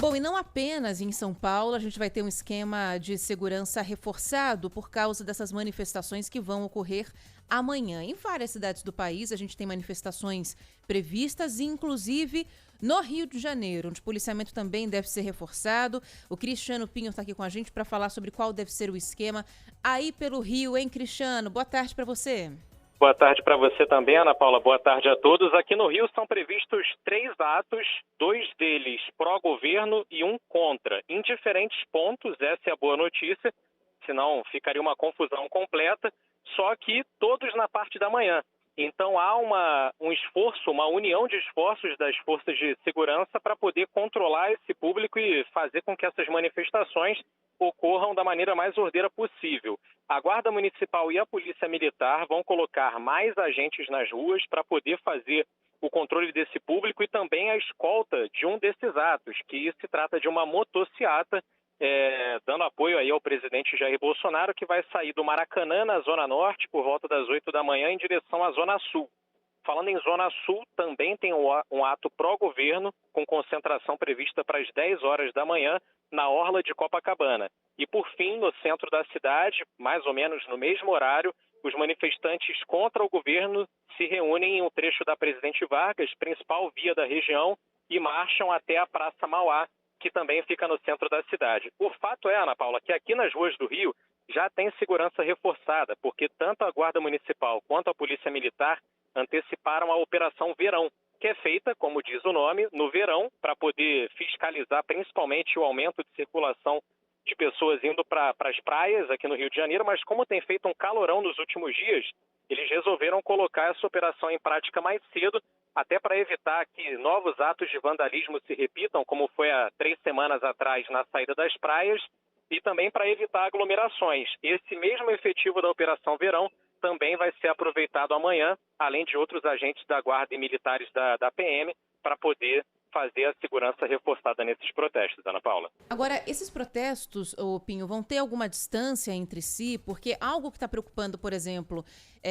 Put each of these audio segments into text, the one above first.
Bom, e não apenas em São Paulo, a gente vai ter um esquema de segurança reforçado por causa dessas manifestações que vão ocorrer amanhã. Em várias cidades do país, a gente tem manifestações previstas, inclusive no Rio de Janeiro, onde o policiamento também deve ser reforçado. O Cristiano Pinho está aqui com a gente para falar sobre qual deve ser o esquema aí pelo Rio, hein, Cristiano? Boa tarde para você. Boa tarde para você também, Ana Paula. Boa tarde a todos. Aqui no Rio são previstos 3 atos, 2 deles pró-governo e 1 contra. Em diferentes pontos, essa é a boa notícia, senão ficaria uma confusão completa, só que todos na parte da manhã. Então há um esforço, uma união de esforços das forças de segurança para poder controlar esse público e fazer com que essas manifestações ocorram da maneira mais ordeira possível. A Guarda Municipal e a Polícia Militar vão colocar mais agentes nas ruas para poder fazer o controle desse público e também a escolta de um desses atos, que se trata de uma motociata, dando apoio aí ao presidente Jair Bolsonaro, que vai sair do Maracanã, na Zona Norte, por volta das 8 da manhã, em direção à Zona Sul. Falando em Zona Sul, também tem um ato pró-governo, com concentração prevista para as 10 horas da manhã, na Orla de Copacabana. E, por fim, no centro da cidade, mais ou menos no mesmo horário, os manifestantes contra o governo se reúnem em um trecho da Presidente Vargas, principal via da região, e marcham até a Praça Mauá, que também fica no centro da cidade. O fato é, Ana Paula, que aqui nas ruas do Rio já tem segurança reforçada, porque tanto a Guarda Municipal quanto a Polícia Militar anteciparam a Operação Verão, que é feita, como diz o nome, no verão, para poder fiscalizar principalmente o aumento de circulação de pessoas indo para as praias aqui no Rio de Janeiro, mas como tem feito um calorão nos últimos dias, eles resolveram colocar essa operação em prática mais cedo, até para evitar que novos atos de vandalismo se repitam, como foi há 3 semanas atrás na saída das praias, e também para evitar aglomerações. Esse mesmo efetivo da Operação Verão também vai ser aproveitado amanhã, além de outros agentes da Guarda e militares da PM, para poder fazer a segurança reforçada nesses protestos, Ana Paula. Agora, esses protestos, Pinho, vão ter alguma distância entre si? Porque algo que está preocupando, por exemplo,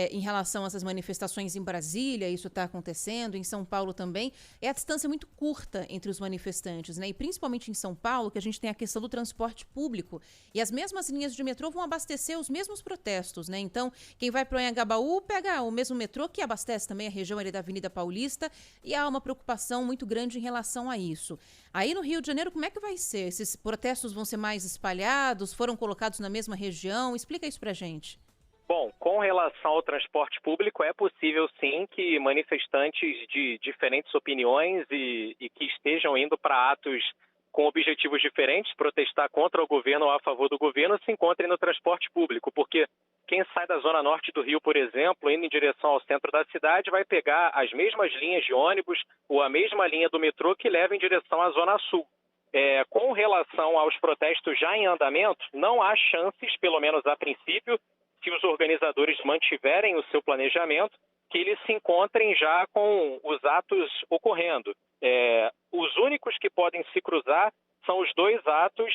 em relação a essas manifestações em Brasília, isso está acontecendo, em São Paulo também, é a distância muito curta entre os manifestantes, né? E principalmente em São Paulo, que a gente tem a questão do transporte público. E as mesmas linhas de metrô vão abastecer os mesmos protestos, né? Então, quem vai para o Anhangabaú pega o mesmo metrô que abastece também a região ali da Avenida Paulista, e há uma preocupação muito grande em relação a isso. Aí no Rio de Janeiro, como é que vai ser? Esses protestos vão ser mais espalhados? Foram colocados na mesma região? Explica isso pra gente. Bom, com relação ao transporte público, é possível sim que manifestantes de diferentes opiniões e que estejam indo para atos com objetivos diferentes, protestar contra o governo ou a favor do governo, se encontrem no transporte público, porque quem sai da Zona Norte do Rio, por exemplo, indo em direção ao centro da cidade, vai pegar as mesmas linhas de ônibus ou a mesma linha do metrô que leva em direção à Zona Sul. Com relação aos protestos já em andamento, não há chances, pelo menos a princípio, se os organizadores mantiverem o seu planejamento, que eles se encontrem já com os atos ocorrendo. Os únicos que podem se cruzar são os 2 atos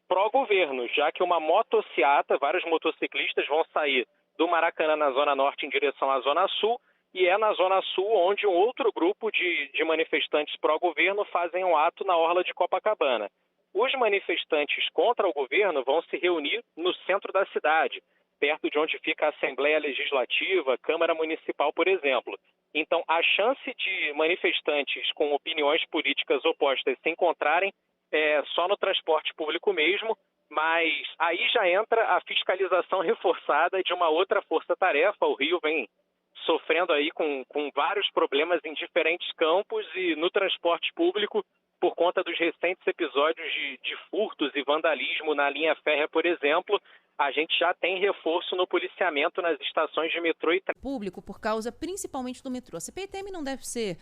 pró-governo, já que uma motociata, vários motociclistas vão sair do Maracanã na Zona Norte em direção à Zona Sul, e é na Zona Sul onde um outro grupo de manifestantes pró-governo fazem um ato na Orla de Copacabana. Os manifestantes contra o governo vão se reunir no centro da cidade, perto de onde fica a Assembleia Legislativa, a Câmara Municipal, por exemplo. Então, a chance de manifestantes com opiniões políticas opostas se encontrarem é só no transporte público mesmo, mas aí já entra a fiscalização reforçada de uma outra força-tarefa. O Rio vem sofrendo aí com vários problemas em diferentes campos e no transporte público, por conta dos recentes episódios de furtos e vandalismo na linha férrea, por exemplo, a gente já tem reforço no policiamento nas estações de metrô e público por causa principalmente do metrô. A CPTM não deve ser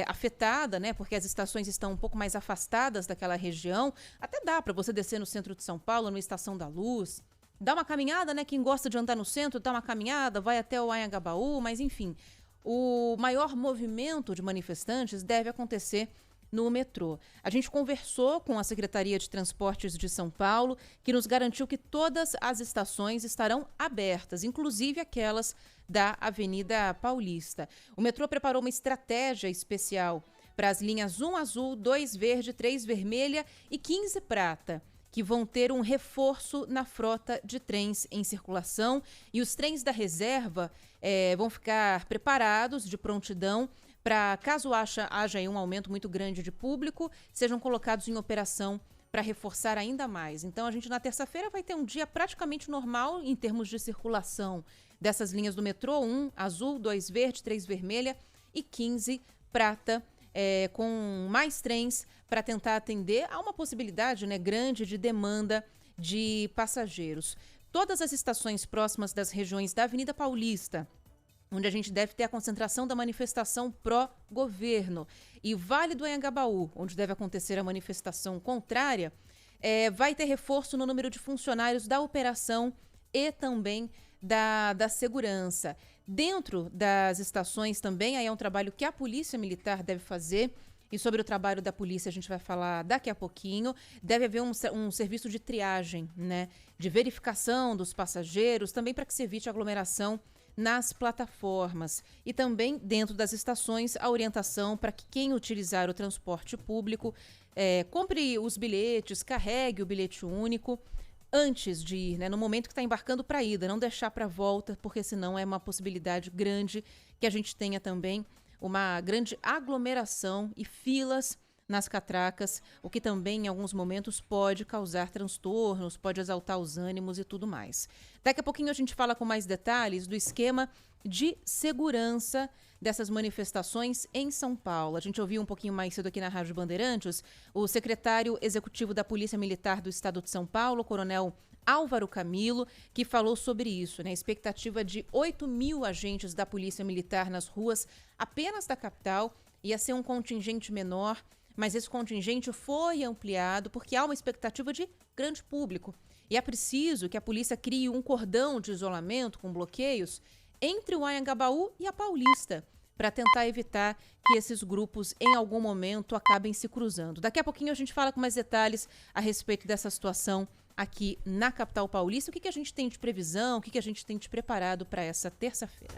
afetada, né? Porque as estações estão um pouco mais afastadas daquela região. Até dá para você descer no centro de São Paulo, na Estação da Luz, dá uma caminhada, né? Quem gosta de andar no centro, dá uma caminhada, vai até o Anhangabaú, mas enfim, o maior movimento de manifestantes deve acontecer no metrô. A gente conversou com a Secretaria de Transportes de São Paulo, que nos garantiu que todas as estações estarão abertas, inclusive aquelas da Avenida Paulista. O metrô preparou uma estratégia especial para as linhas 1 azul, 2 verde, 3 vermelha e 15 prata, que vão ter um reforço na frota de trens em circulação. E os trens da reserva vão ficar preparados de prontidão para, caso haja aí um aumento muito grande de público, sejam colocados em operação para reforçar ainda mais. Então, a gente na terça-feira vai ter um dia praticamente normal em termos de circulação dessas linhas do metrô: 1 azul, 2 verde, 3 vermelha e 15 prata, com mais trens para tentar atender a uma possibilidade, né, grande de demanda de passageiros. Todas as estações próximas das regiões da Avenida Paulista, onde a gente deve ter a concentração da manifestação pró-governo, e Vale do Anhangabaú, onde deve acontecer a manifestação contrária, vai ter reforço no número de funcionários da operação e também da segurança. Dentro das estações também, aí é um trabalho que a Polícia Militar deve fazer, e sobre o trabalho da polícia a gente vai falar daqui a pouquinho. Deve haver um serviço de triagem, né, de verificação dos passageiros, também para que se evite aglomeração nas plataformas. E também dentro das estações, a orientação para que quem utilizar o transporte público compre os bilhetes, carregue o bilhete único antes de ir, né, no momento que está embarcando para a ida, não deixar para a volta, porque senão é uma possibilidade grande que a gente tenha também uma grande aglomeração e filas nas catracas, o que também em alguns momentos pode causar transtornos, pode exaltar os ânimos e tudo mais. Daqui a pouquinho a gente fala com mais detalhes do esquema de segurança dessas manifestações em São Paulo. A gente ouviu um pouquinho mais cedo aqui na Rádio Bandeirantes o secretário executivo da Polícia Militar do Estado de São Paulo, Coronel Álvaro Camilo, que falou sobre isso, né? A expectativa de 8.000 agentes da Polícia Militar nas ruas apenas da capital. Ia ser um contingente menor, mas esse contingente foi ampliado porque há uma expectativa de grande público. E é preciso que a polícia crie um cordão de isolamento com bloqueios entre o Anhangabaú e a Paulista, para tentar evitar que esses grupos, em algum momento, acabem se cruzando. Daqui a pouquinho a gente fala com mais detalhes a respeito dessa situação aqui na capital paulista. O que a gente tem de previsão, o que a gente tem de preparado para essa terça-feira.